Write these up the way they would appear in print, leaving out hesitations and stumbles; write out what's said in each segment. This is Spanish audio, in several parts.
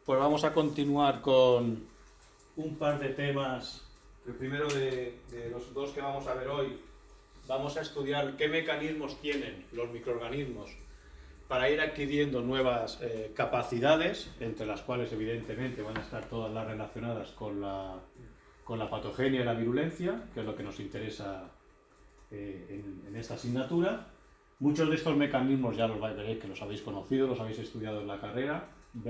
Pues vamos a continuar con un par de temas. El primero de los dos que vamos a ver hoy, vamos a estudiar qué mecanismos tienen los microorganismos para ir adquiriendo nuevas capacidades, entre las cuales evidentemente van a estar todas las relacionadas con la patogenia y la virulencia, que es lo que nos interesa en esta asignatura. Muchos de estos mecanismos ya veréis que los habéis conocido, los habéis estudiado en la carrera.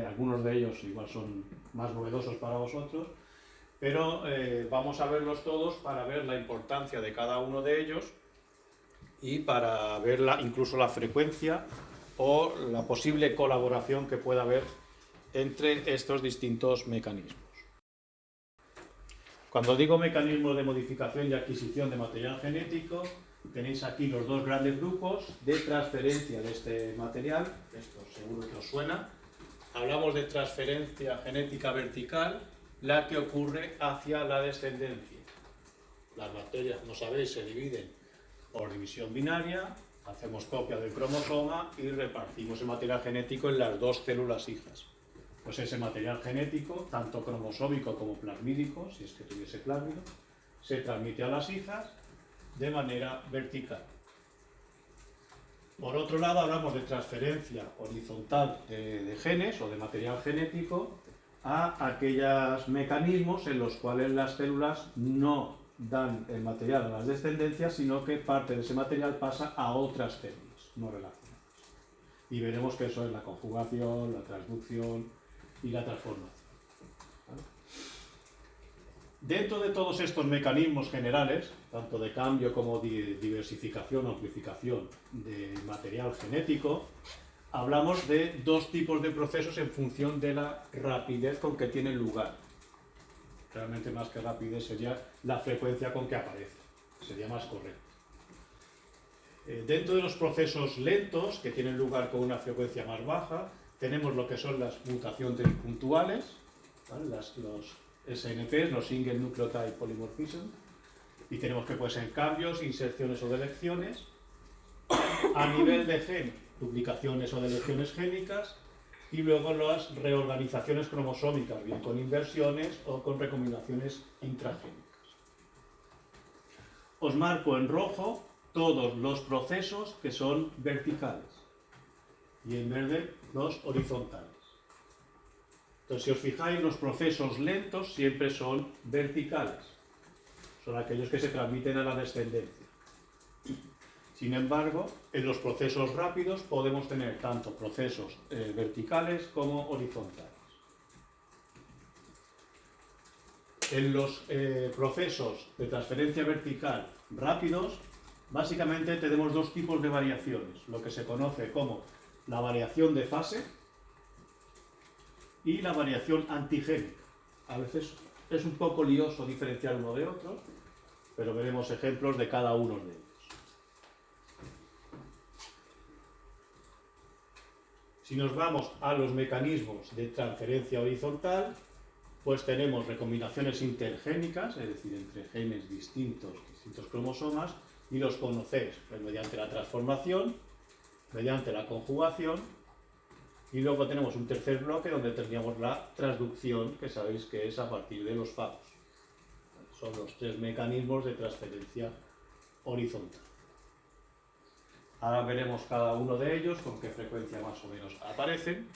Algunos de ellos igual son más novedosos para vosotros, pero vamos a verlos todos para ver la importancia de cada uno de ellos y para ver incluso la frecuencia o la posible colaboración que pueda haber entre estos distintos mecanismos. Cuando digo mecanismos de modificación y adquisición de material genético, tenéis aquí los dos grandes grupos de transferencia de este material. Esto seguro que os suena. Hablamos de transferencia genética vertical, la que ocurre hacia la descendencia. Las bacterias, como sabéis, se dividen por división binaria, hacemos copia del cromosoma y repartimos el material genético en las dos células hijas. Pues ese material genético, tanto cromosómico como plasmídico, si es que tuviese plásmido, se transmite a las hijas de manera vertical. Por otro lado, hablamos de transferencia horizontal de genes o de material genético a aquellos mecanismos en los cuales las células no dan el material a las descendencias, sino que parte de ese material pasa a otras células no relacionadas. Y veremos que eso es la conjugación, la transducción y la transformación. ¿Vale? Dentro de todos estos mecanismos generales, tanto de cambio como de diversificación o amplificación de material genético, hablamos de dos tipos de procesos en función de la rapidez con que tienen lugar. Realmente más que rapidez sería la frecuencia con que aparece, sería más correcto. Dentro de los procesos lentos, que tienen lugar con una frecuencia más baja, tenemos lo que son las mutaciones puntuales, ¿vale? Los SNPs, los Single Nucleotide Polymorphism, y tenemos que pueden ser cambios, inserciones o deleciones. A nivel de gen, duplicaciones o deleciones génicas, y luego las reorganizaciones cromosómicas, bien con inversiones o con recombinaciones intragénicas. Os marco en rojo todos los procesos que son verticales y en verde los horizontales. Entonces, si os fijáis, los procesos lentos siempre son verticales. Son aquellos que se transmiten a la descendencia. Sin embargo, en los procesos rápidos podemos tener tanto procesos verticales como horizontales. En los procesos de transferencia vertical rápidos, básicamente tenemos dos tipos de variaciones, lo que se conoce como la variación de fase y la variación antigénica. A veces es un poco lioso diferenciar uno de otro, pero veremos ejemplos de cada uno de ellos. Si nos vamos a los mecanismos de transferencia horizontal, pues tenemos recombinaciones intergénicas, es decir, entre genes distintos cromosomas, y los conocéis pues, mediante la transformación, mediante la conjugación, y luego tenemos un tercer bloque donde tendríamos la transducción, que sabéis que es a partir de los fagos. Son los tres mecanismos de transferencia horizontal. Ahora veremos cada uno de ellos, con qué frecuencia más o menos aparecen.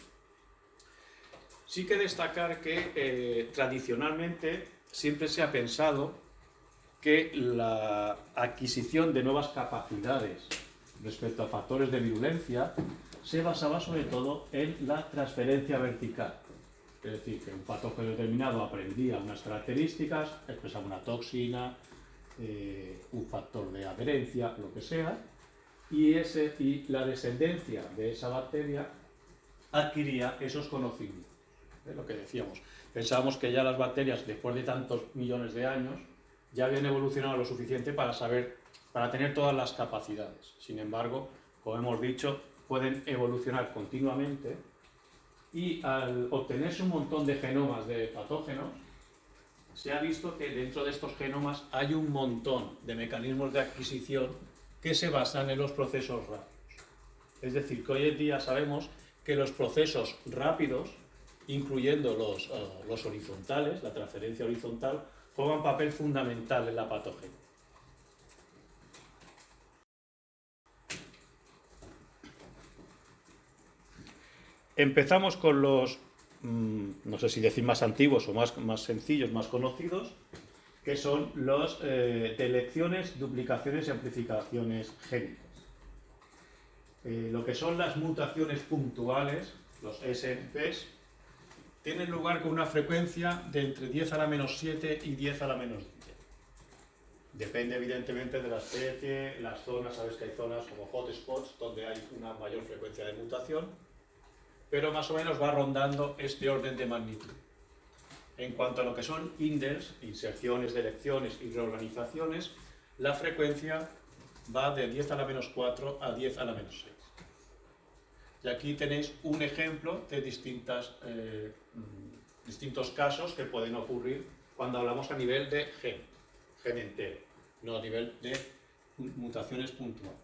Sí que destacar que tradicionalmente siempre se ha pensado que la adquisición de nuevas capacidades respecto a factores de virulencia se basaba sobre todo en la transferencia vertical. Es decir, que un patógeno determinado aprendía unas características, expresaba una toxina, un factor de adherencia, lo que sea, y la descendencia de esa bacteria adquiría esos conocimientos. ¿Ves lo que decíamos? Pensábamos que ya las bacterias, después de tantos millones de años, ya habían evolucionado lo suficiente para tener todas las capacidades. Sin embargo, como hemos dicho, pueden evolucionar continuamente y al obtenerse un montón de genomas de patógenos, se ha visto que dentro de estos genomas hay un montón de mecanismos de adquisición que se basan en los procesos rápidos. Es decir, que hoy en día sabemos que los procesos rápidos incluyendo los horizontales, la transferencia horizontal, juegan un papel fundamental en la patogenia. Empezamos con los, no sé si decir más antiguos o más sencillos, más conocidos, que son los delecciones, duplicaciones y amplificaciones génicas. Lo que son las mutaciones puntuales, los SNPs, tienen lugar con una frecuencia de entre 10 a la menos 7 y 10 a la menos 10. Depende evidentemente de la especie, las zonas, sabes que hay zonas como hotspots donde hay una mayor frecuencia de mutación, pero más o menos va rondando este orden de magnitud. En cuanto a lo que son indels, inserciones, delecciones y reorganizaciones, la frecuencia va de 10 a la menos 4 a 10 a la menos 6. Y aquí tenéis un ejemplo de distintos casos que pueden ocurrir cuando hablamos a nivel de gen entero, no a nivel de mutaciones puntuales.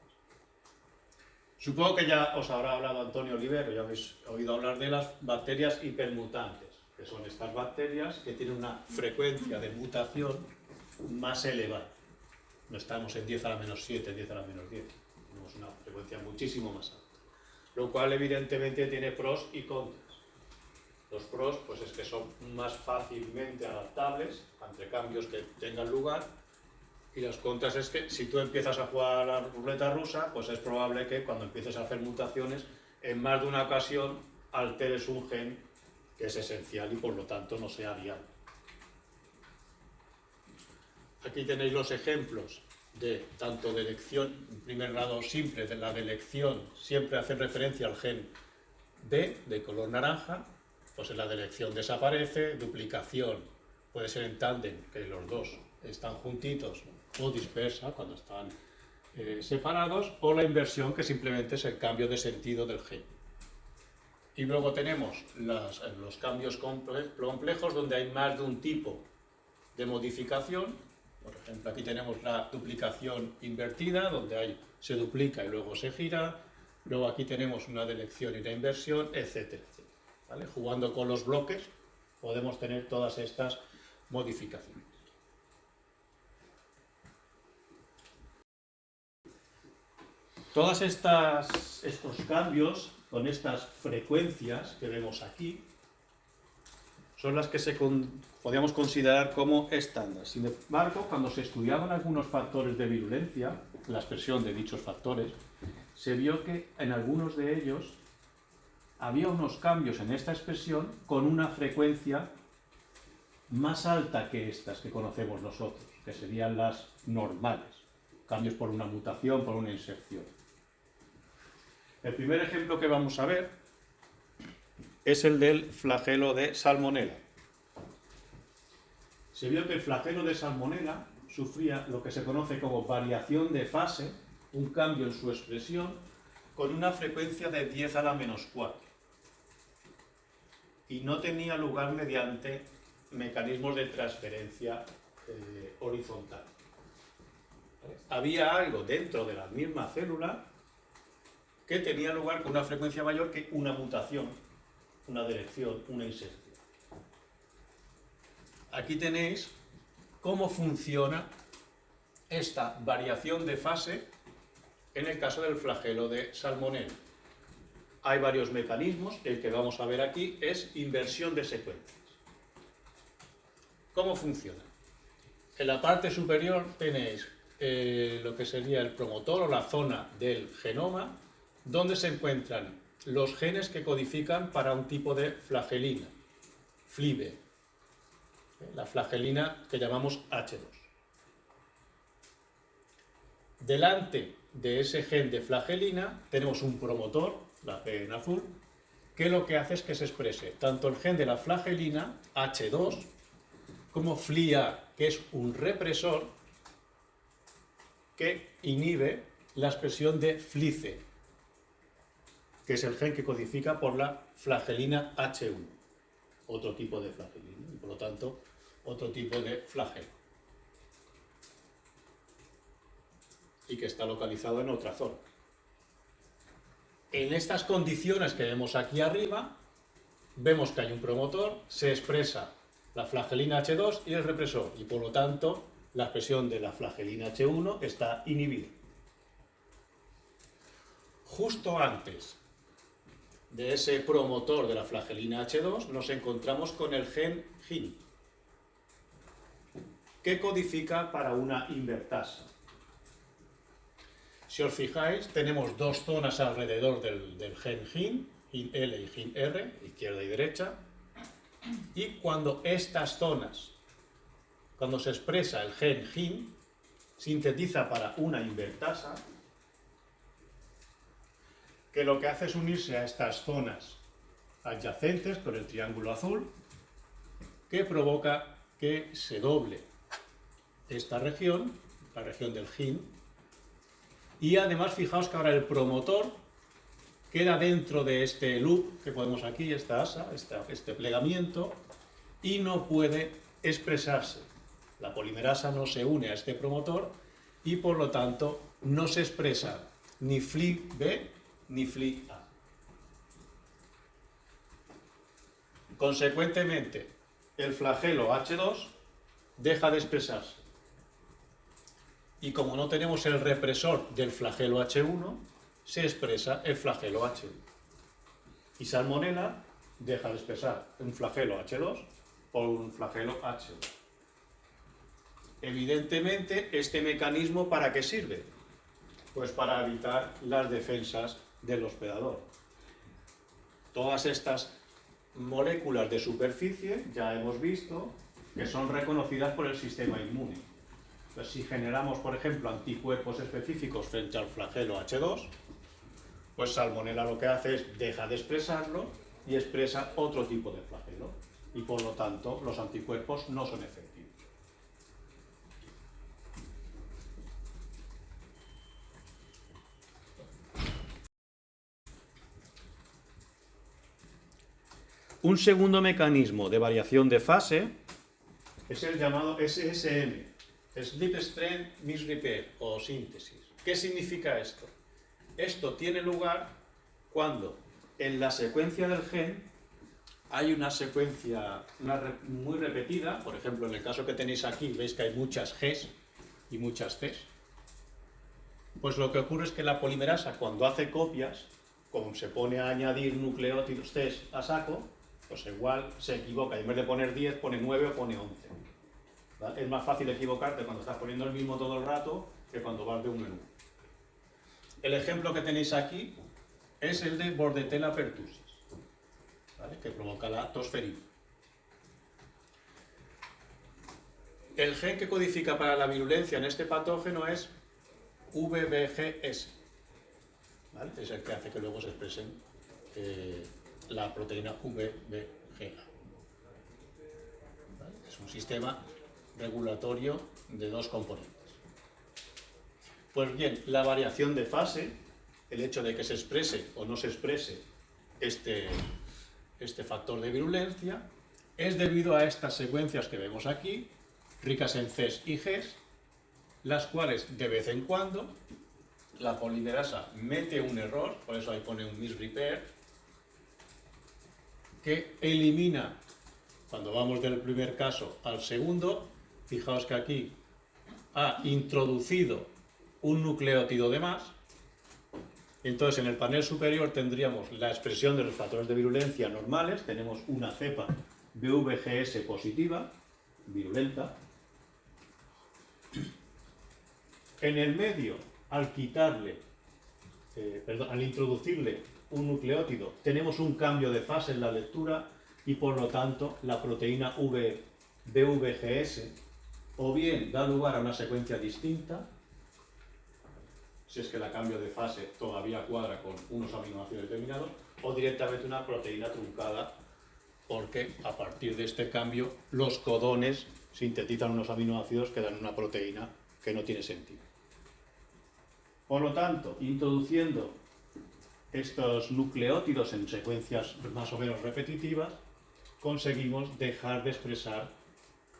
Supongo que ya os habrá hablado Antonio Olivero, ya habéis oído hablar de las bacterias hipermutantes, que son estas bacterias que tienen una frecuencia de mutación más elevada. No estamos en 10 a la menos 7, 10 a la menos 10, tenemos una frecuencia muchísimo más alta. Lo cual evidentemente tiene pros y contras. Los pros pues es que son más fácilmente adaptables ante cambios que tengan lugar, y las contras es que si tú empiezas a jugar a la ruleta rusa, pues es probable que cuando empieces a hacer mutaciones, en más de una ocasión alteres un gen que es esencial y por lo tanto no sea viable. Aquí tenéis los ejemplos de tanto delección, en primer grado simple, de la delección, siempre hacen referencia al gen B, de color naranja, pues en la delección desaparece, duplicación puede ser en tándem, que los dos están juntitos, o dispersa, cuando están separados, o la inversión, que simplemente es el cambio de sentido del gen. Y luego tenemos los cambios complejos, donde hay más de un tipo de modificación. Por ejemplo, aquí tenemos la duplicación invertida, donde se duplica y luego se gira. Luego aquí tenemos una delección y una inversión, etcétera, etcétera. ¿Vale? Jugando con los bloques podemos tener todas estas modificaciones. Todos estos cambios con estas frecuencias que vemos aquí son las que podríamos considerar como estándar. Sin embargo, cuando se estudiaban algunos factores de virulencia, la expresión de dichos factores, se vio que en algunos de ellos había unos cambios en esta expresión con una frecuencia más alta que estas que conocemos nosotros, que serían las normales. Cambios por una mutación, por una inserción. El primer ejemplo que vamos a ver es el del flagelo de Salmonella. Se vio que el flagelo de Salmonella sufría lo que se conoce como variación de fase, un cambio en su expresión, con una frecuencia de 10 a la menos 4. Y no tenía lugar mediante mecanismos de transferencia horizontal. Había algo dentro de la misma célula que tenía lugar con una frecuencia mayor que una mutación, una delección, una inserción. Aquí tenéis cómo funciona esta variación de fase en el caso del flagelo de Salmonella. Hay varios mecanismos, el que vamos a ver aquí es inversión de secuencias. ¿Cómo funciona? En la parte superior tenéis lo que sería el promotor o la zona del genoma, donde se encuentran los genes que codifican para un tipo de flagelina, FLIBE, la flagelina que llamamos H2. Delante de ese gen de flagelina tenemos un promotor, la P en azul, que lo que hace es que se exprese tanto el gen de la flagelina, H2, como FLIA, que es un represor que inhibe la expresión de FLICE, que es el gen que codifica por la flagelina H1, otro tipo de flagelina, y por lo tanto otro tipo de flagelo, y que está localizado en otra zona. En estas condiciones que vemos aquí arriba, vemos que hay un promotor, se expresa la flagelina H2 y el represor, y por lo tanto la expresión de la flagelina H1 está inhibida. Justo antes de ese promotor de la flagelina H2 nos encontramos con el gen HIN, que codifica para una invertasa. Si os fijáis, tenemos dos zonas alrededor del gen HIN, HIN L y HIN R, izquierda y derecha, y cuando estas zonas, cuando se expresa el gen HIN, sintetiza para una invertasa, que lo que hace es unirse a estas zonas adyacentes con el triángulo azul, que provoca que se doble esta región, la región del HIN, y además fijaos que ahora el promotor queda dentro de este loop que ponemos aquí, esta asa, este plegamiento, y no puede expresarse. La polimerasa no se une a este promotor y por lo tanto no se expresa ni FLI-B ni FLI-A. Consecuentemente, el flagelo H2 deja de expresarse. Y como no tenemos el represor del flagelo H1, se expresa el flagelo H1. Y Salmonella deja de expresar un flagelo H2 por un flagelo H1. Evidentemente, ¿este mecanismo para qué sirve? Pues para evitar las defensas del hospedador. Todas estas moléculas de superficie ya hemos visto que son reconocidas por el sistema inmune. Pues si generamos, por ejemplo, anticuerpos específicos frente al flagelo H2, pues Salmonella lo que hace es deja de expresarlo y expresa otro tipo de flagelo. Y por lo tanto, los anticuerpos no son efectivos. Un segundo mecanismo de variación de fase es el llamado SSM, Slip Strength Misrepair o síntesis. ¿Qué significa esto? Esto tiene lugar cuando en la secuencia del gen hay una secuencia muy repetida, por ejemplo, en el caso que tenéis aquí, veis que hay muchas Gs y muchas Cs. Pues lo que ocurre es que la polimerasa, cuando hace copias, como se pone a añadir nucleótidos Cs a saco, pues igual se equivoca, y en vez de poner 10 pone 9 o pone 11. ¿Vale? Es más fácil equivocarte cuando estás poniendo el mismo todo el rato que cuando vas de un menú. El ejemplo que tenéis aquí es el de Bordetella pertussis, ¿vale? Que provoca la tosferina. El gen que codifica para la virulencia en este patógeno es VBGS, ¿vale? Es el que hace que luego se expresen la proteína VBGA. ¿Vale? Es un sistema regulatorio de dos componentes. Pues bien, la variación de fase, el hecho de que se exprese o no se exprese este factor de virulencia, es debido a estas secuencias que vemos aquí, ricas en Cs y Gs, las cuales de vez en cuando la polimerasa mete un error, por eso ahí pone un misrepair, que elimina, cuando vamos del primer caso al segundo, fijaos que aquí ha introducido un nucleótido de más. Entonces en el panel superior tendríamos la expresión de los factores de virulencia normales, tenemos una cepa VVGS positiva, virulenta. En el medio, al introducirle un nucleótido, tenemos un cambio de fase en la lectura y por lo tanto la proteína VVGS o bien da lugar a una secuencia distinta, si es que el cambio de fase todavía cuadra con unos aminoácidos determinados, o directamente una proteína truncada, porque a partir de este cambio los codones sintetizan unos aminoácidos que dan una proteína que no tiene sentido. Por lo tanto, introduciendo estos nucleótidos en secuencias más o menos repetitivas, conseguimos dejar de expresar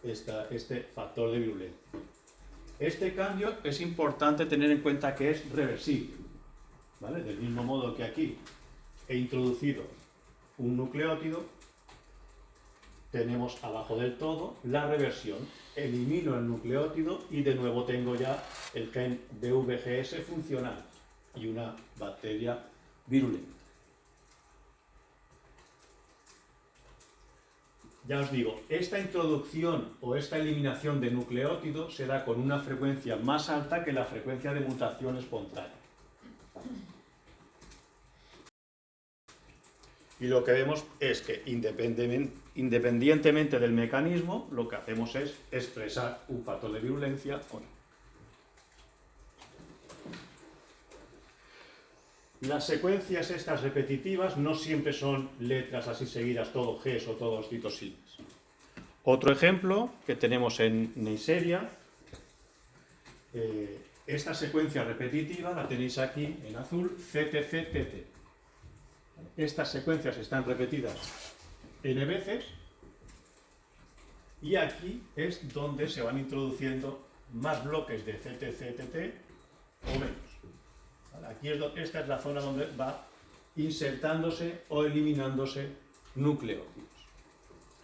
este factor de virulencia. Este cambio es importante tener en cuenta que es reversible, ¿vale? Del mismo modo que aquí he introducido un nucleótido, tenemos abajo del todo la reversión. Elimino el nucleótido y de nuevo tengo ya el gen VGS funcional y una bacteria virulenta. Ya os digo, esta introducción o esta eliminación de nucleótido se da con una frecuencia más alta que la frecuencia de mutación espontánea. Y lo que vemos es que independientemente del mecanismo, lo que hacemos es expresar un factor de virulencia o no. Las secuencias estas repetitivas no siempre son letras así seguidas, todo Gs o todos citosinas. Otro ejemplo que tenemos en Neisseria, esta secuencia repetitiva la tenéis aquí en azul, CTC-TT. Estas secuencias están repetidas n veces y aquí es donde se van introduciendo más bloques de CTC-TT o menos. Aquí esta es la zona donde va insertándose o eliminándose nucleótidos.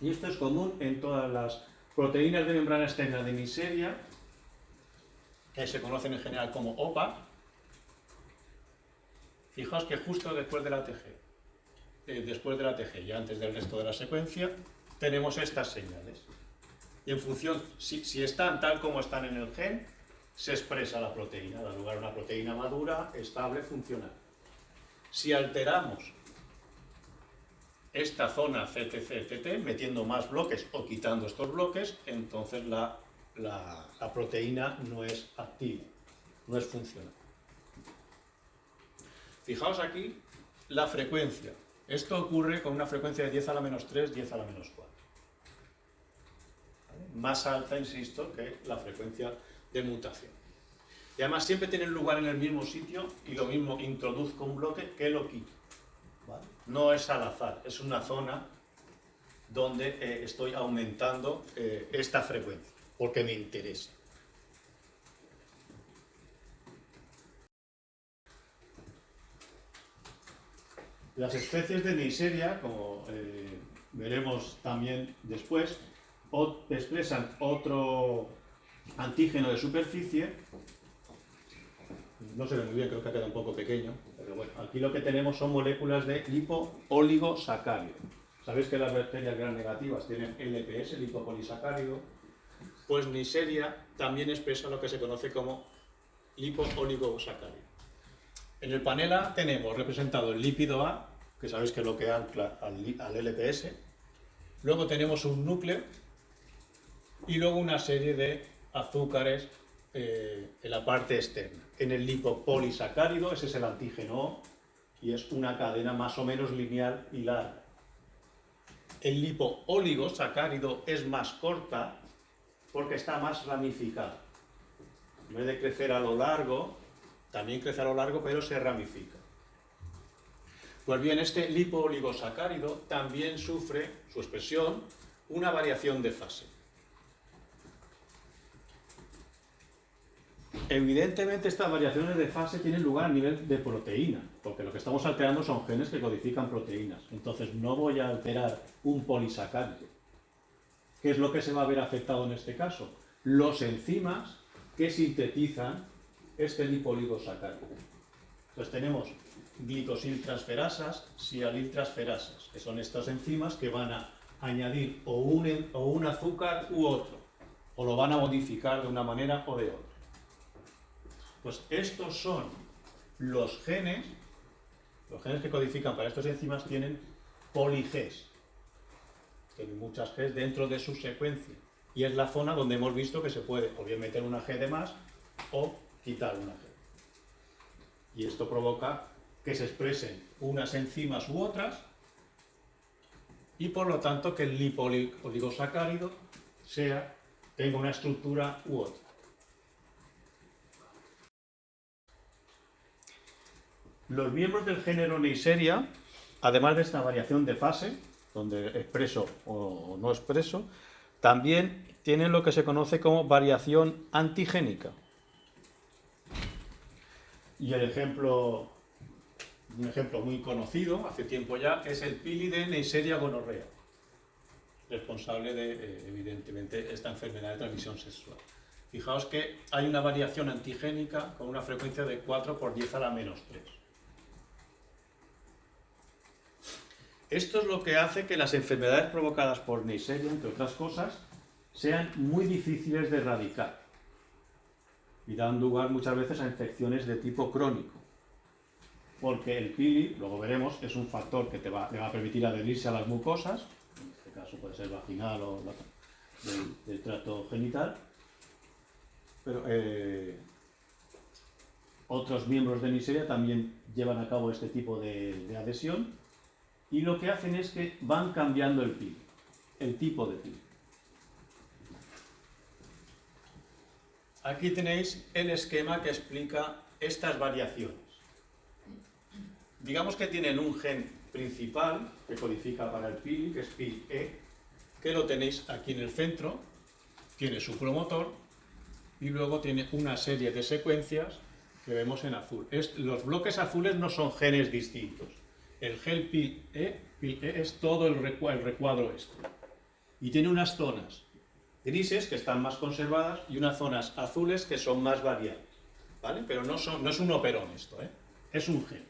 Y esto es común en todas las proteínas de membrana externa de Neisseria, que se conocen en general como OPA. Fijaos que justo después de la TG y antes del resto de la secuencia, tenemos estas señales. Y en función, si están tal como están en el gen, se expresa la proteína, da lugar a una proteína madura, estable, funcional. Si alteramos esta zona CTC-TT, metiendo más bloques o quitando estos bloques, entonces la proteína no es activa, no es funcional. Fijaos aquí la frecuencia. Esto ocurre con una frecuencia de 10 a la menos 3, 10 a la menos 4. ¿Vale? Más alta, insisto, que la frecuencia de mutación. Y además siempre tienen lugar en el mismo sitio y lo mismo introduzco un bloque que lo quito. ¿Vale? No es al azar, es una zona donde estoy aumentando esta frecuencia, porque me interesa. Las especies de Neisseria, como veremos también después, expresan otro antígeno de superficie. No se ve muy bien, creo que ha quedado un poco pequeño, pero bueno, aquí lo que tenemos son moléculas de lipo-oligosacárido. Sabéis que las bacterias gram negativas tienen LPS, lipopolisacárido. Pues Neisseria también expresa lo que se conoce como lipo-oligosacárido. En el panel A tenemos representado el lípido A, que sabéis que es lo que ancla al LPS. Luego tenemos un núcleo y luego una serie de azúcares en la parte externa. En el lipopolisacárido, ese es el antígeno O, y es una cadena más o menos lineal y larga. El lipo-oligosacárido es más corta porque está más ramificado. En vez de crecer a lo largo, también crece a lo largo, pero se ramifica. Pues bien, este lipo-oligosacárido también sufre, su expresión, una variación de fase. Evidentemente estas variaciones de fase tienen lugar a nivel de proteína, porque lo que estamos alterando son genes que codifican proteínas. Entonces no voy a alterar un polisacárido. ¿Qué es lo que se va a ver afectado en este caso? Los enzimas que sintetizan este lipo-oligosacárido. Entonces tenemos glicosiltransferasas, sialiltransferasas, que son estas enzimas que van a añadir o un azúcar u otro, o lo van a modificar de una manera o de otra. Pues estos son los genes que codifican para estas enzimas tienen poliges, tienen muchas Gs dentro de su secuencia, y es la zona donde hemos visto que se puede o bien meter una G de más o quitar una G. Y esto provoca que se expresen unas enzimas u otras y por lo tanto que el lipo-oligosacárido tenga una estructura u otra. Los miembros del género Neisseria, además de esta variación de fase, donde expreso o no expreso, también tienen lo que se conoce como variación antigénica. Y el ejemplo un ejemplo muy conocido, hace tiempo ya, es el pili de Neisseria gonorrea, responsable de, evidentemente, esta enfermedad de transmisión sexual. Fijaos que hay una variación antigénica con una frecuencia de 4 por 10 a la menos 3. Esto es lo que hace que las enfermedades provocadas por Neisseria, entre otras cosas, sean muy difíciles de erradicar y dan lugar muchas veces a infecciones de tipo crónico. Porque el pili, luego veremos, es un factor que le va a permitir adherirse a las mucosas, en este caso puede ser vaginal o del tracto genital, pero otros miembros de Neisseria también llevan a cabo este tipo de adhesión, y lo que hacen es que van cambiando el pili, el tipo de pili. Aquí tenéis el esquema que explica estas variaciones. Digamos que tienen un gen principal que codifica para el pili, que es PIL-E, que lo tenéis aquí en el centro, tiene su promotor y luego tiene una serie de secuencias que vemos en azul. Los bloques azules no son genes distintos. El gen PIL-E es todo el recuadro este. Y tiene unas zonas grises que están más conservadas y unas zonas azules que son más variables, ¿vale? Pero no es un operón esto, es un gen.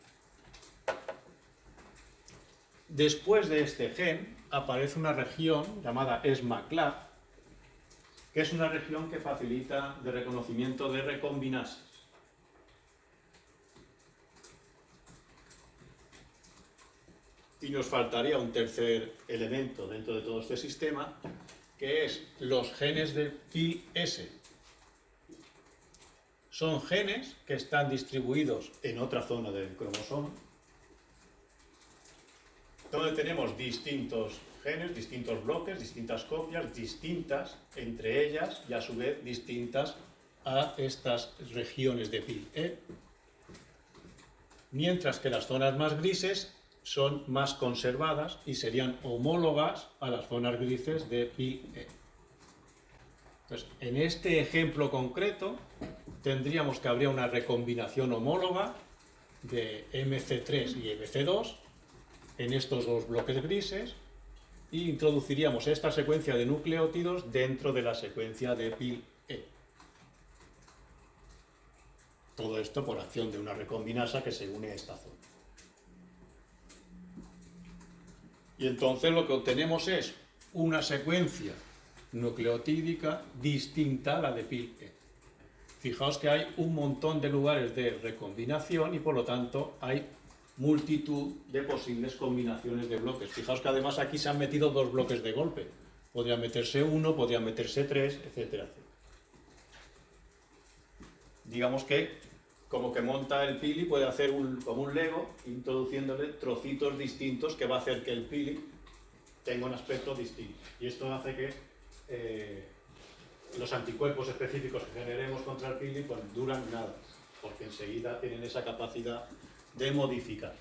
Después de este gen aparece una región llamada SMACLAV, que es una región que facilita de reconocimiento de recombinases. Y nos faltaría un tercer elemento dentro de todo este sistema, que es los genes de PIS. Son genes que están distribuidos en otra zona del cromosoma, donde tenemos distintos genes, distintos bloques, distintas copias, distintas entre ellas y a su vez distintas a estas regiones de PIL-E, mientras que las zonas más grises son más conservadas y serían homólogas a las zonas grises de PIE. Entonces, en este ejemplo concreto, tendríamos que habría una recombinación homóloga de MC3 y MC2 en estos dos bloques grises y introduciríamos esta secuencia de nucleótidos dentro de la secuencia de PIE. Todo esto por acción de una recombinasa que se une a esta zona. Y entonces lo que obtenemos es una secuencia nucleotídica distinta a la de PIL-E. Fijaos que hay un montón de lugares de recombinación y por lo tanto hay multitud de posibles combinaciones de bloques. Fijaos que además aquí se han metido dos bloques de golpe. Podría meterse uno, podría meterse tres, etcétera, etcétera. Digamos que como que monta el pili, puede hacer como un Lego, introduciéndole trocitos distintos que va a hacer que el pili tenga un aspecto distinto. Y esto hace que los anticuerpos específicos que generemos contra el pili pues duran nada, porque enseguida tienen esa capacidad de modificar.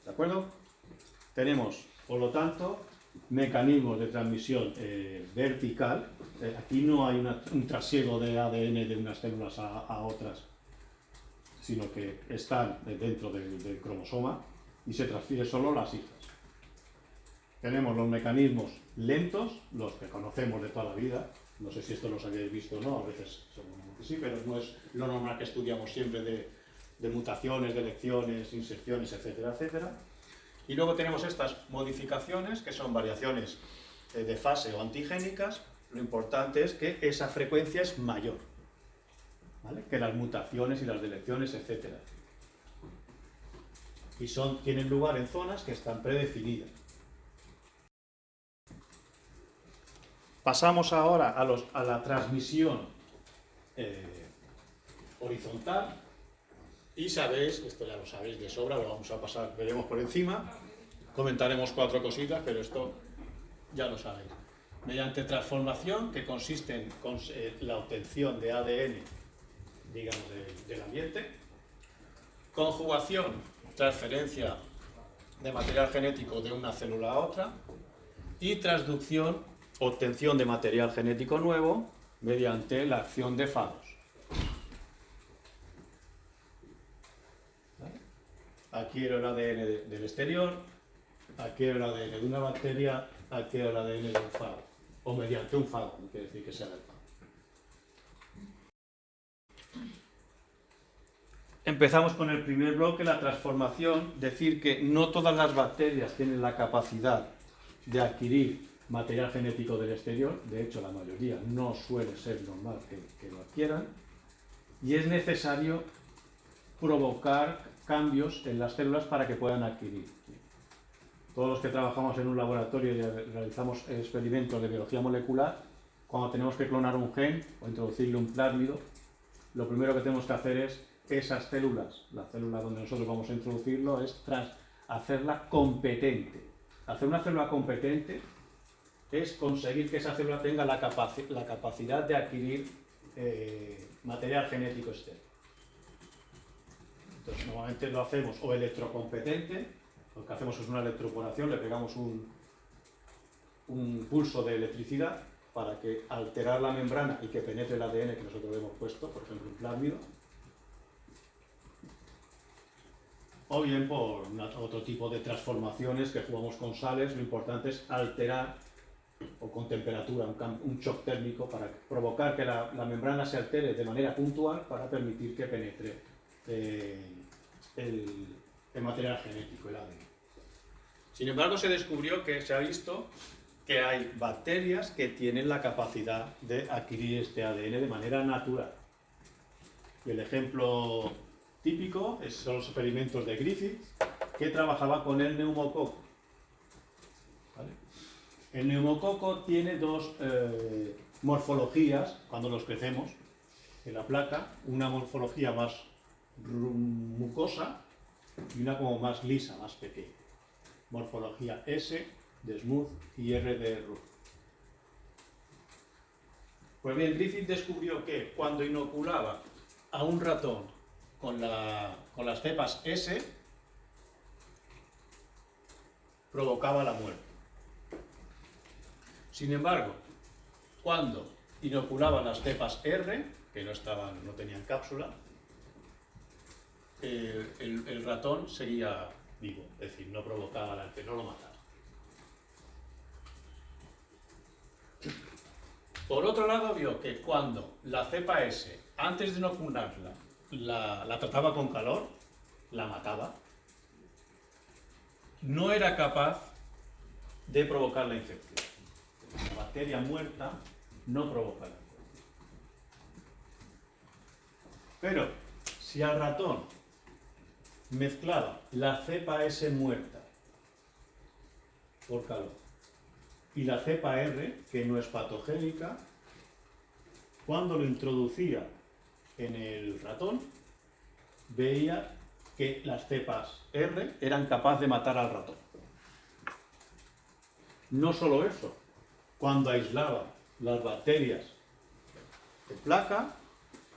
¿De acuerdo? Tenemos, por lo tanto, mecanismos de transmisión vertical. Aquí no hay un trasiego de ADN de unas células a otras, sino que están dentro del cromosoma y se transfiere solo las hijas. Tenemos los mecanismos lentos, los que conocemos de toda la vida. No sé si esto los habéis visto o no, a veces seguramente que sí, pero no es lo normal que estudiamos siempre de mutaciones, de elecciones, inserciones, etcétera, etcétera. Y luego tenemos estas modificaciones, que son variaciones de fase o antigénicas. Lo importante es que esa frecuencia es mayor, ¿vale?, que las mutaciones y las delecciones, etc. Y tienen lugar en zonas que están predefinidas. Pasamos ahora a la transmisión horizontal. Y sabéis, esto ya lo sabéis de sobra, lo vamos a pasar, veremos por encima, comentaremos 4 cositas, pero esto ya lo sabéis. Mediante transformación, que consiste en la obtención de ADN, digamos, del ambiente. Conjugación, transferencia de material genético de una célula a otra. Y transducción, obtención de material genético nuevo mediante la acción de fagos. Adquiero el ADN del exterior, adquiero el ADN de una bacteria, adquiero el ADN de un fago. O mediante un fago, no quiere decir que sea del fago. Empezamos con el primer bloque, la transformación. Decir que no todas las bacterias tienen la capacidad de adquirir material genético del exterior. De hecho, la mayoría no suele ser normal que lo adquieran. Y es necesario provocar cambios en las células para que puedan adquirir. Todos los que trabajamos en un laboratorio y realizamos experimentos de biología molecular, cuando tenemos que clonar un gen o introducirle un plásmido, lo primero que tenemos que hacer es esas células, la célula donde nosotros vamos a introducirlo, es hacerla competente. Hacer una célula competente es conseguir que esa célula tenga la capacidad de adquirir material genético externo. Entonces, normalmente lo hacemos o electrocompetente, lo que hacemos es una electroporación, le pegamos un pulso de electricidad para que alterar la membrana y que penetre el ADN que nosotros le hemos puesto, por ejemplo un plásmido, o bien por otro tipo de transformaciones que jugamos con sales. Lo importante es alterar, o con temperatura, un shock térmico, para provocar que la membrana se altere de manera puntual para permitir que penetre el material genético, el ADN. Sin embargo, se ha visto que hay bacterias que tienen la capacidad de adquirir este ADN de manera natural. Y el ejemplo típico son los experimentos de Griffith, que trabajaba con el neumococo. ¿Vale? El neumococo tiene dos morfologías cuando los crecemos en la placa, una morfología más mucosa y una como más lisa, más pequeña. Morfología S de smooth y R de rough. Pues bien, Griffith descubrió que cuando inoculaba a un ratón con las cepas S, provocaba la muerte. Sin embargo, cuando inoculaba las cepas R, que no tenían cápsula, el ratón seguía vivo, es decir, no provocaba la muerte, no lo mataba. Por otro lado, vio que cuando la cepa S, antes de inocularla, la trataba con calor, la mataba, no era capaz de provocar la infección. La bacteria muerta no provoca la infección. Pero si al ratón mezclaba la cepa S muerta por calor y la cepa R, que no es patogénica, cuando lo introducía en el ratón, veía que las cepas R eran capaces de matar al ratón. No solo eso, cuando aislaba las bacterias de placa,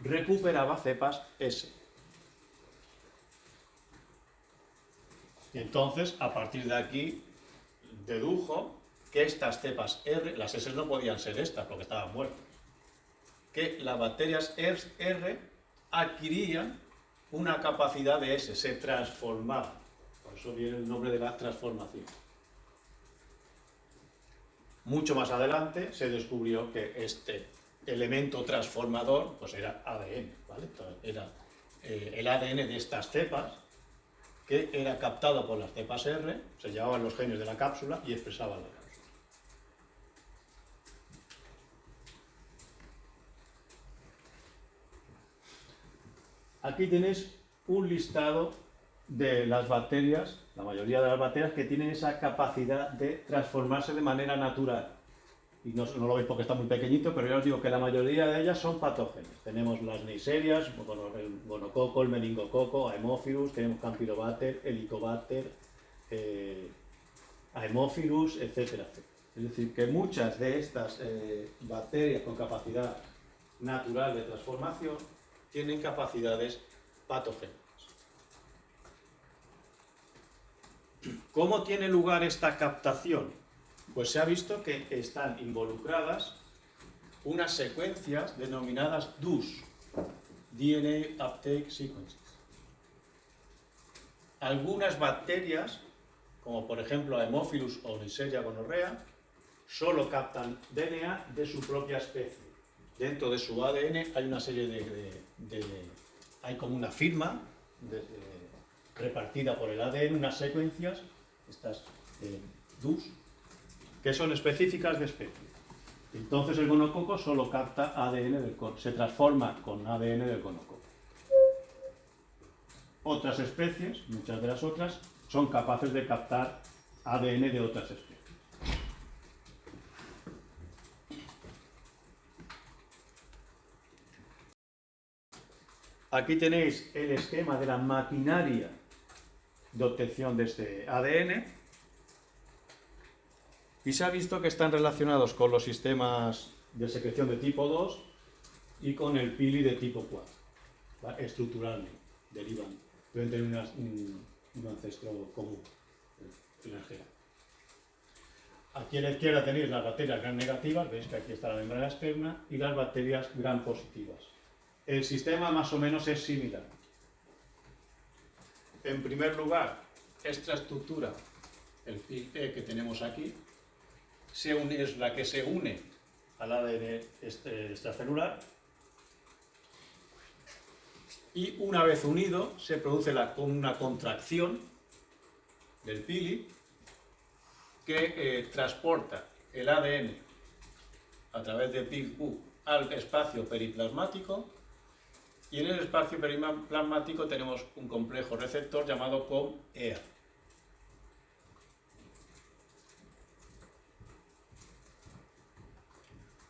recuperaba cepas S. Y entonces, a partir de aquí, dedujo que estas cepas R, las S no podían ser estas porque estaban muertas, que las bacterias R adquirían una capacidad de S, se transformaban. Por eso viene el nombre de la transformación. Mucho más adelante se descubrió que este elemento transformador pues era ADN, ¿vale? Entonces, era el ADN de estas cepas que era captado por las cepas R, se llevaban los genes de la cápsula y expresaban la cápsula. Aquí tenéis un listado de las bacterias, la mayoría de las bacterias que tienen esa capacidad de transformarse de manera natural. Y no lo veis porque está muy pequeñito, pero ya os digo que la mayoría de ellas son patógenas. Tenemos las neiserias, el gonococo, el meningococo, Haemophilus, tenemos Campylobacter, Helicobacter, Haemophilus, etcétera, etcétera. Es decir, que muchas de estas bacterias con capacidad natural de transformación tienen capacidades patógenas. ¿Cómo tiene lugar esta captación Pues se ha visto que están involucradas unas secuencias denominadas DUS, DNA Uptake Sequences. Algunas bacterias, como por ejemplo Haemophilus o Neisseria gonorrhea, solo captan DNA de su propia especie. Dentro de su ADN hay una serie hay como una firma repartida por el ADN, unas secuencias, estas DUS, que son específicas de especie. Entonces el gonococo solo capta ADN se transforma con ADN del gonococo. Otras especies, muchas de las otras, son capaces de captar ADN de otras especies. Aquí tenéis el esquema de la maquinaria de obtención de este ADN y se ha visto que están relacionados con los sistemas de secreción de tipo 2 y con el pili de tipo 4, ¿vale? Estructuralmente, derivan, deben tener un ancestro común en general. Aquí a la izquierda tenéis las bacterias gram negativas, veis que aquí está la membrana externa, y las bacterias gram positivas. El sistema más o menos es similar. En primer lugar, esta estructura, el PIL-E que tenemos aquí, es la que se une al ADN extracelular y una vez unido se produce una contracción del pili que transporta el ADN a través de PIL-U al espacio periplasmático. Y en el espacio periplasmático tenemos un complejo receptor llamado COM-EA.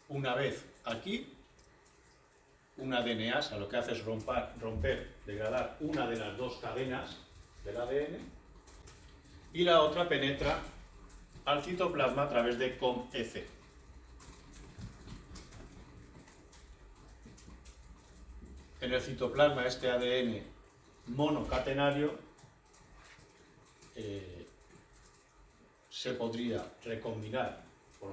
Una vez aquí, una DNasa lo que hace es degradar una de las dos cadenas del ADN y la otra penetra al citoplasma a través de COM-EC. En el citoplasma este ADN monocatenario se podría recombinar por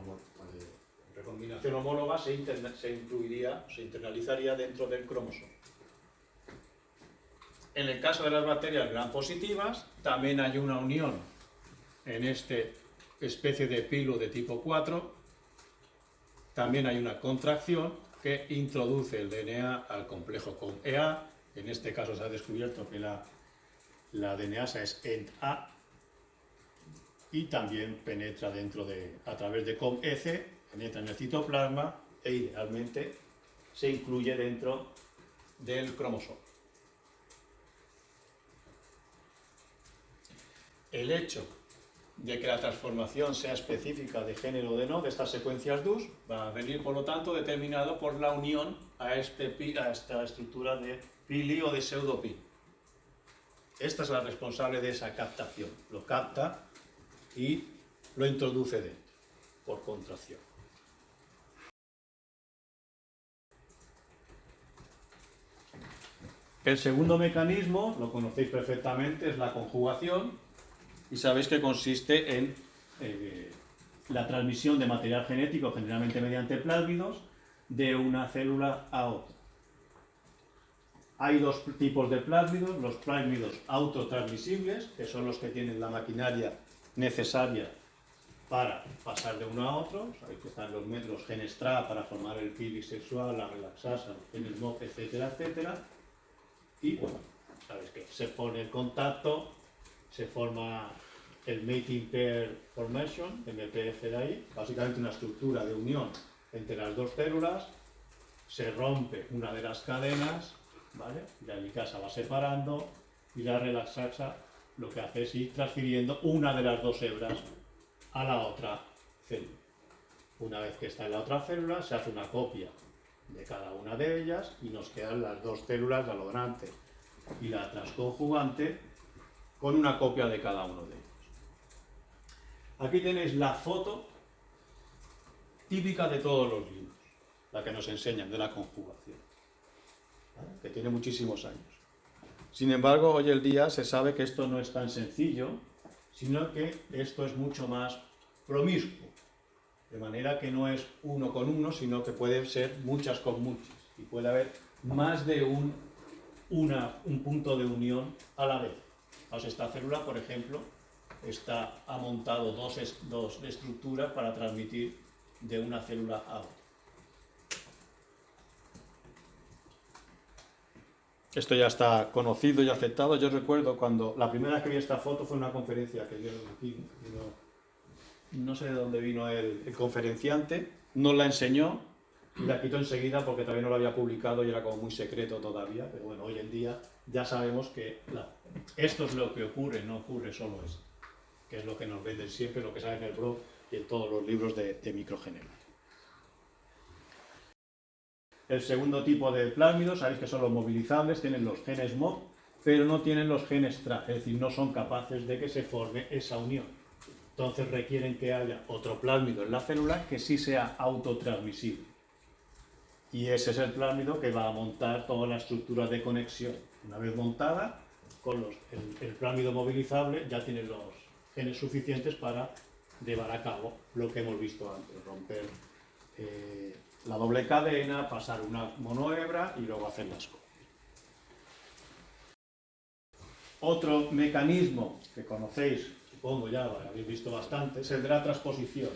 recombinación homóloga, se internalizaría dentro del cromosoma. En el caso de las bacterias gram positivas también hay una unión en esta especie de pilo de tipo 4, también hay una contracción que introduce el DNA al complejo COM-EA. En este caso se ha descubierto que la DNasa es ENT-A y también penetra a través de COM-EC, penetra en el citoplasma e idealmente se incluye dentro del cromosoma. El hecho de que la transformación sea específica de género o de no, de estas secuencias DUS, va a venir, por lo tanto, determinado por la unión a esta estructura de pili o de pseudopili. Esta es la responsable de esa captación. Lo capta y lo introduce dentro, por contracción. El segundo mecanismo, lo conocéis perfectamente, es la conjugación. Y sabéis que consiste en la transmisión de material genético, generalmente mediante plásmidos, de una célula a otra. Hay dos tipos de plásmidos, los plásmidos autotransmisibles, que son los que tienen la maquinaria necesaria para pasar de uno a otro. Sabéis que están los genes TRA para formar el pili sexual, la relaxasa, los genes MOP, etcétera, etcétera. Y bueno, sabéis que se pone en contacto, se forma el Mating Pair Formation, MPF de ahí, básicamente una estructura de unión entre las dos células, se rompe una de las cadenas, ¿vale? La helicasa va separando y la relaxasa lo que hace es ir transfiriendo una de las dos hebras a la otra célula. Una vez que está en la otra célula, se hace una copia de cada una de ellas y nos quedan las dos células, la donante y la transconjugante, con una copia de cada uno de ellos. Aquí tenéis la foto típica de todos los libros, la que nos enseñan de la conjugación, ¿vale? Que tiene muchísimos años. Sin embargo, hoy en día se sabe que esto no es tan sencillo, sino que esto es mucho más promiscuo, de manera que no es uno con uno, sino que puede ser muchas con muchas, y puede haber más de un punto de unión a la vez. Entonces, esta célula, por ejemplo, ha montado dos estructuras para transmitir de una célula a otra. Esto ya está conocido y aceptado. Yo recuerdo cuando la primera vez que vi esta foto fue en una conferencia que dieron aquí. No sé de dónde vino el conferenciante, nos la enseñó y la quitó enseguida porque todavía no lo había publicado y era como muy secreto todavía. Pero bueno, hoy en día ya sabemos que esto es lo que ocurre, no ocurre solo eso, que es lo que nos venden siempre, lo que sale en el blog y en todos los libros de microgenética. El segundo tipo de plásmidos, sabéis que son los movilizables, tienen los genes MOV, pero no tienen los genes TRA, es decir, no son capaces de que se forme esa unión. Entonces requieren que haya otro plásmido en la célula que sí sea autotransmisible. Y ese es el plásmido que va a montar toda la estructura de conexión. Una vez montada, con el plásmido movilizable ya tiene los genes suficientes para llevar a cabo lo que hemos visto antes, romper la doble cadena, pasar una monohebra y luego hacer las copias. Otro mecanismo que conocéis, supongo ya lo habéis visto bastante, es el de la transposición.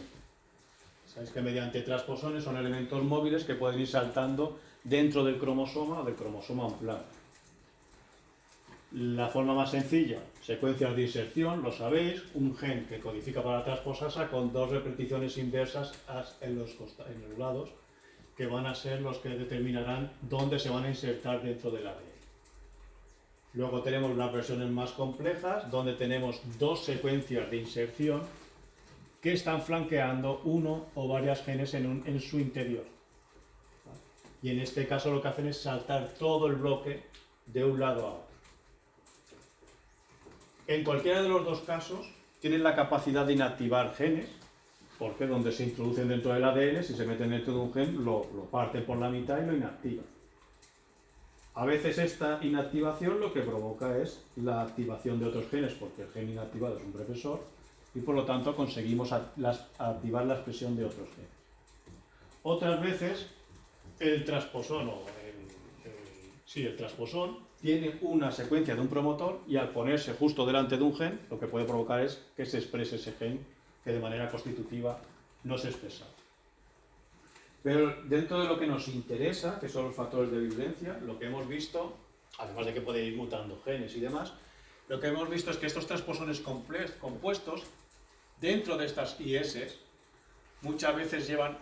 Sabéis que mediante transposones son elementos móviles que pueden ir saltando dentro del cromosoma o del cromosoma en plano. La forma más sencilla, secuencias de inserción, lo sabéis, un gen que codifica para la transposasa con dos repeticiones inversas en los lados, que van a ser los que determinarán dónde se van a insertar dentro del ADN. Luego tenemos las versiones más complejas, donde tenemos dos secuencias de inserción que están flanqueando uno o varios genes en su interior. Y en este caso lo que hacen es saltar todo el bloque de un lado a otro. En cualquiera de los dos casos tienen la capacidad de inactivar genes, porque donde se introducen dentro del ADN, si se meten dentro de un gen, lo parten por la mitad y lo inactivan. A veces esta inactivación lo que provoca es la activación de otros genes, porque el gen inactivado es un precursor, y por lo tanto conseguimos activar la expresión de otros genes. Otras veces el transposón, el transposón tiene una secuencia de un promotor y al ponerse justo delante de un gen, lo que puede provocar es que se exprese ese gen que de manera constitutiva no se expresa. Pero dentro de lo que nos interesa, que son los factores de virulencia, lo que hemos visto, además de que puede ir mutando genes y demás, lo que hemos visto es que estos transposones compuestos, dentro de estas IS, muchas veces llevan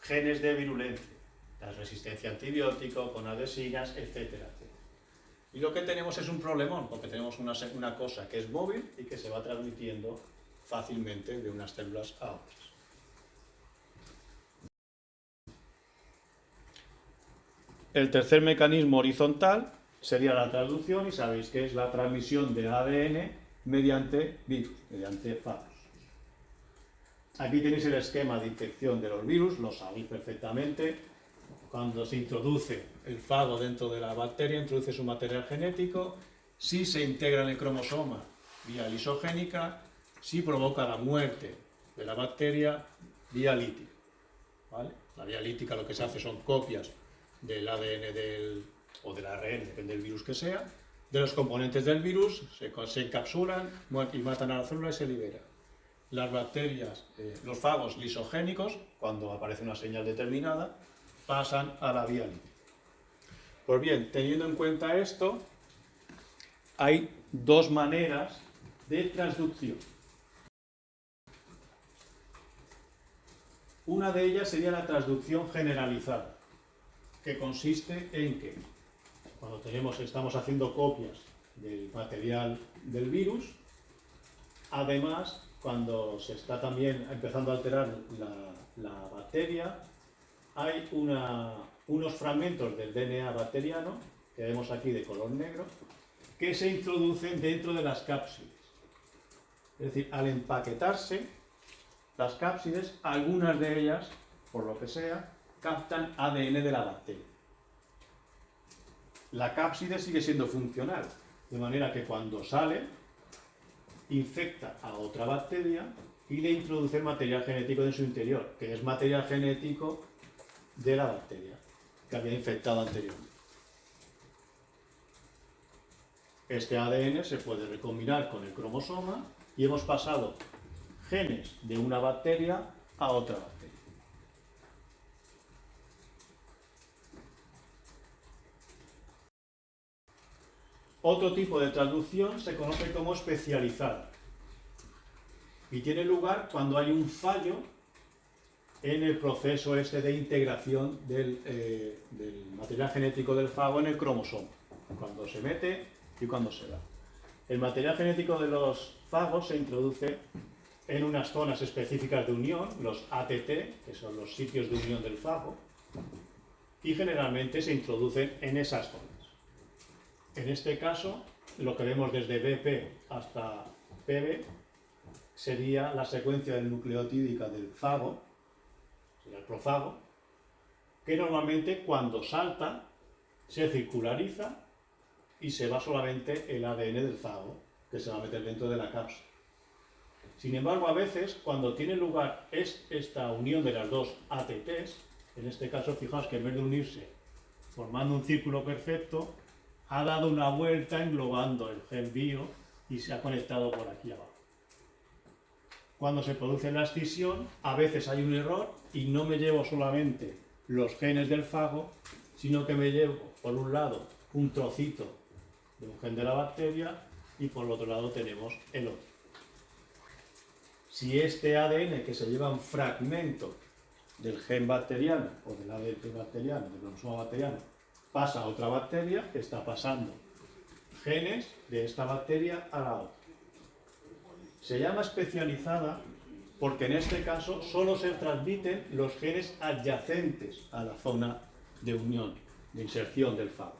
genes de virulencia, la resistencia a antibiótico, con adhesinas, etcétera, etcétera. Y lo que tenemos es un problemón, porque tenemos una cosa que es móvil y que se va transmitiendo fácilmente de unas células a otras. El tercer mecanismo horizontal sería la transducción, y sabéis que es la transmisión de ADN mediante virus, mediante fagos. Aquí tenéis el esquema de infección de los virus, lo sabéis perfectamente. Cuando se introduce el fago dentro de la bacteria, introduce su material genético, si se integra en el cromosoma vía lisogénica, si provoca la muerte de la bacteria vía lítica. ¿Vale? La vía lítica lo que se hace son copias del ADN o del ARN, depende del virus que sea, de los componentes del virus, se encapsulan y matan a la célula y se libera. Las bacterias, los fagos lisogénicos, cuando aparece una señal determinada, pasan a la vía lítica. Pues bien, teniendo en cuenta esto, hay dos maneras de transducción. Una de ellas sería la transducción generalizada, que consiste en que cuando estamos haciendo copias del material del virus, además, cuando se está también empezando a alterar la bacteria, hay unos fragmentos del DNA bacteriano, que vemos aquí de color negro, que se introducen dentro de las cápsides. Es decir, al empaquetarse, las cápsides, algunas de ellas, por lo que sea, captan ADN de la bacteria. La cápside sigue siendo funcional, de manera que cuando sale, infecta a otra bacteria y le introduce material genético en su interior, que es material genético de la bacteria que había infectado anteriormente. Este ADN se puede recombinar con el cromosoma y hemos pasado genes de una bacteria a otra bacteria. Otro tipo de traducción se conoce como especializada y tiene lugar cuando hay un fallo en el proceso de integración del material genético del fago en el cromosoma, cuando se mete y cuando se va. El material genético de los fagos se introduce en unas zonas específicas de unión, los ATT, que son los sitios de unión del fago, y generalmente se introducen en esas zonas. En este caso, lo que vemos desde BP hasta PB sería la secuencia nucleotídica del fago, sería el profago, que normalmente cuando salta se circulariza y se va solamente el ADN del fago, que se va a meter dentro de la cápsula. Sin embargo, a veces, cuando tiene lugar esta unión de las dos ATTs, en este caso, fijaos que en vez de unirse formando un círculo perfecto, ha dado una vuelta englobando el gen bio y se ha conectado por aquí abajo. Cuando se produce la escisión, a veces hay un error y no me llevo solamente los genes del fago, sino que me llevo, por un lado, un trocito de un gen de la bacteria y por el otro lado tenemos el otro. Si este ADN que se lleva un fragmento del gen bacteriano o del ADN bacteriano, del cromosoma bacteriano, pasa a otra bacteria, está pasando genes de esta bacteria a la otra. Se llama especializada porque en este caso solo se transmiten los genes adyacentes a la zona de unión, de inserción del fago.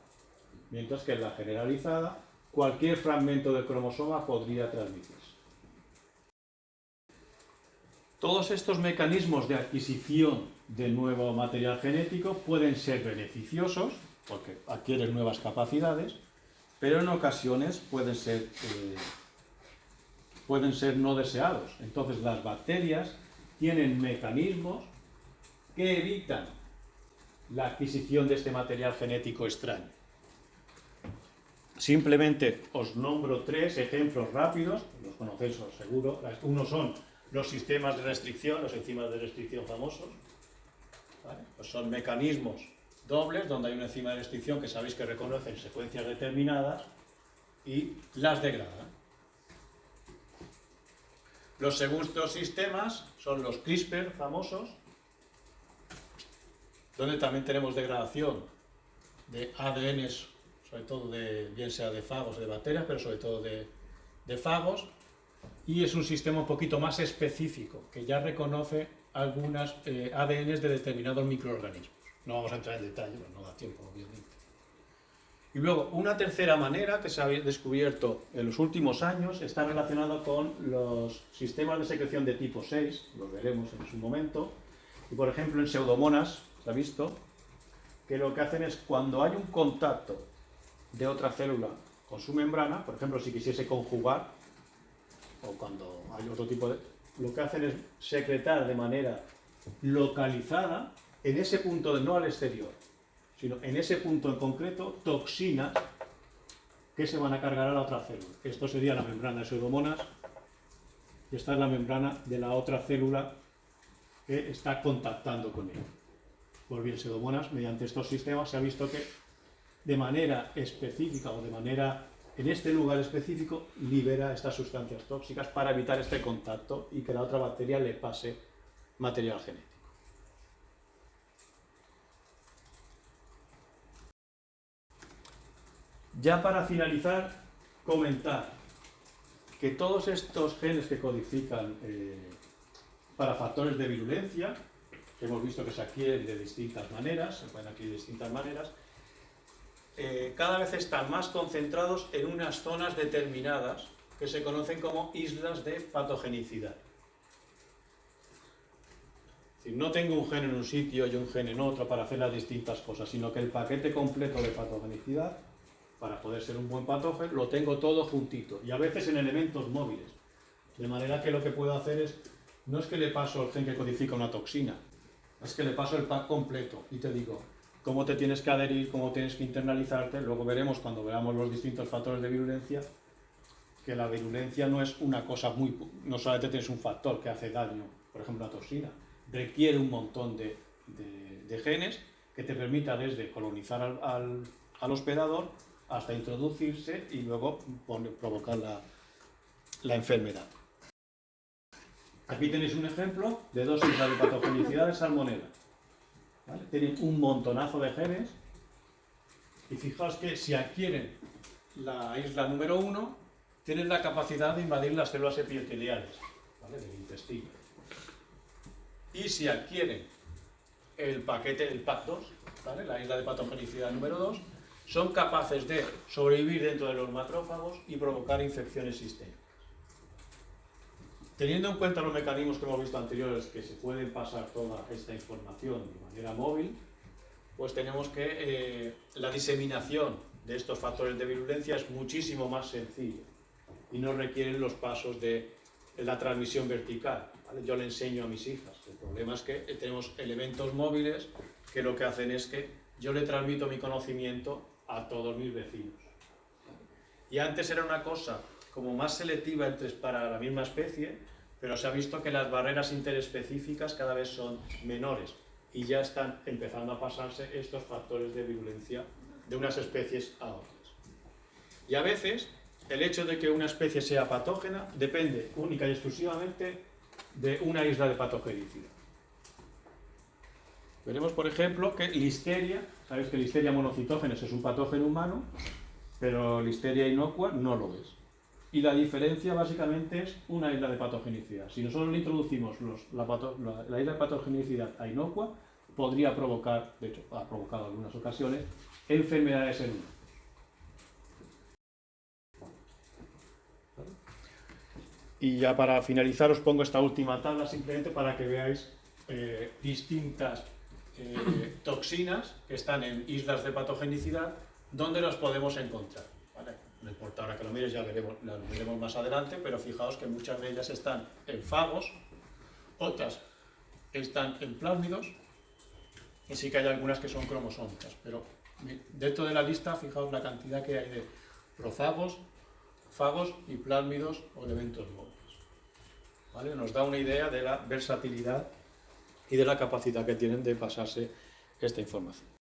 Mientras que en la generalizada, cualquier fragmento del cromosoma podría transmitirse. Todos estos mecanismos de adquisición de nuevo material genético pueden ser beneficiosos, porque adquieren nuevas capacidades, pero en ocasiones pueden ser no deseados. Entonces las bacterias tienen mecanismos que evitan la adquisición de este material genético extraño. Simplemente os nombro 3 ejemplos rápidos, los conocéis seguro. Uno son los sistemas de restricción, los enzimas de restricción famosos. ¿Vale? Pues son mecanismos dobles, donde hay una enzima de restricción que sabéis que reconocen secuencias determinadas y las degradan. Los segundos sistemas son los CRISPR famosos, donde también tenemos degradación de ADNs, sobre todo bien sea de fagos o de bacterias, pero sobre todo de fagos, y es un sistema un poquito más específico, que ya reconoce algunas ADNs de determinados microorganismos. No vamos a entrar en detalle, no da tiempo, obviamente. Y luego, una tercera manera que se ha descubierto en los últimos años está relacionada con los sistemas de secreción de tipo 6, los veremos en su momento, y por ejemplo en Pseudomonas, se ha visto, que lo que hacen es cuando hay un contacto de otra célula con su membrana, por ejemplo si quisiese conjugar, o cuando hay otro tipo de... lo que hacen es secretar de manera localizada, en ese punto, no al exterior, sino en ese punto en concreto, toxinas que se van a cargar a la otra célula. Esto sería la membrana de Pseudomonas y esta es la membrana de la otra célula que está contactando con ella. Pues bien, Pseudomonas, mediante estos sistemas, se ha visto que de manera específica o de manera en este lugar específico libera estas sustancias tóxicas para evitar este contacto y que la otra bacteria le pase material genético. Ya para finalizar, comentar que todos estos genes que codifican para factores de virulencia, que hemos visto que se adquieren de distintas maneras, se pueden adquirir de distintas maneras, cada vez están más concentrados en unas zonas determinadas que se conocen como islas de patogenicidad. Es decir, no tengo un gen en un sitio y un gen en otro para hacer las distintas cosas, sino que el paquete completo de patogenicidad, para poder ser un buen patógeno, lo tengo todo juntito y a veces en elementos móviles. De manera que lo que puedo hacer es no es que le paso el gen que codifica una toxina, es que le paso el pack completo y te digo cómo te tienes que adherir, cómo tienes que internalizarte. Luego veremos, cuando veamos los distintos factores de virulencia, que la virulencia no es una cosa no solamente tienes un factor que hace daño, por ejemplo la toxina, requiere un montón de genes que te permita desde colonizar al hospedador hasta introducirse y luego provocar la enfermedad. Aquí tenéis un ejemplo de dos islas de patogenicidad de salmonela. ¿Vale? Tienen un montonazo de genes y fijaos que si adquieren la isla número 1, tienen la capacidad de invadir las células epiteliales, ¿vale?, del intestino. Y si adquieren el PAC 2, ¿vale?, la isla de patogenicidad número 2, son capaces de sobrevivir dentro de los macrófagos y provocar infecciones sistémicas. Teniendo en cuenta los mecanismos que hemos visto anteriores, que se pueden pasar toda esta información de manera móvil, pues tenemos que la diseminación de estos factores de virulencia es muchísimo más sencilla y no requieren los pasos de la transmisión vertical, ¿vale? Yo le enseño a mis hijas. El problema es que tenemos elementos móviles que lo que hacen es que yo le transmito mi conocimiento a todos mis vecinos. Y antes era una cosa como más selectiva para la misma especie, pero se ha visto que las barreras interespecíficas cada vez son menores y ya están empezando a pasarse estos factores de virulencia de unas especies a otras. Y a veces el hecho de que una especie sea patógena depende única y exclusivamente de una isla de patogenicidad. Veremos, por ejemplo, que Listeria, sabéis que Listeria monocitógenes es un patógeno humano, pero Listeria inocua no lo es. Y la diferencia básicamente es una isla de patogenicidad. Si nosotros le introducimos la isla de patogenicidad a inocua, podría provocar, de hecho ha provocado en algunas ocasiones, enfermedades en humanos. Y ya para finalizar os pongo esta última tabla simplemente para que veáis distintas toxinas que están en islas de patogenicidad donde las podemos encontrar, ¿vale? No importa ahora que lo mires, ya las veremos más adelante, pero fijaos que muchas de ellas están en fagos, otras están en plásmidos y sí que hay algunas que son cromosómicas, pero dentro de la lista fijaos la cantidad que hay de profagos, fagos y plásmidos o elementos móviles, ¿vale? Nos da una idea de la versatilidad y de la capacidad que tienen de pasarse esta información.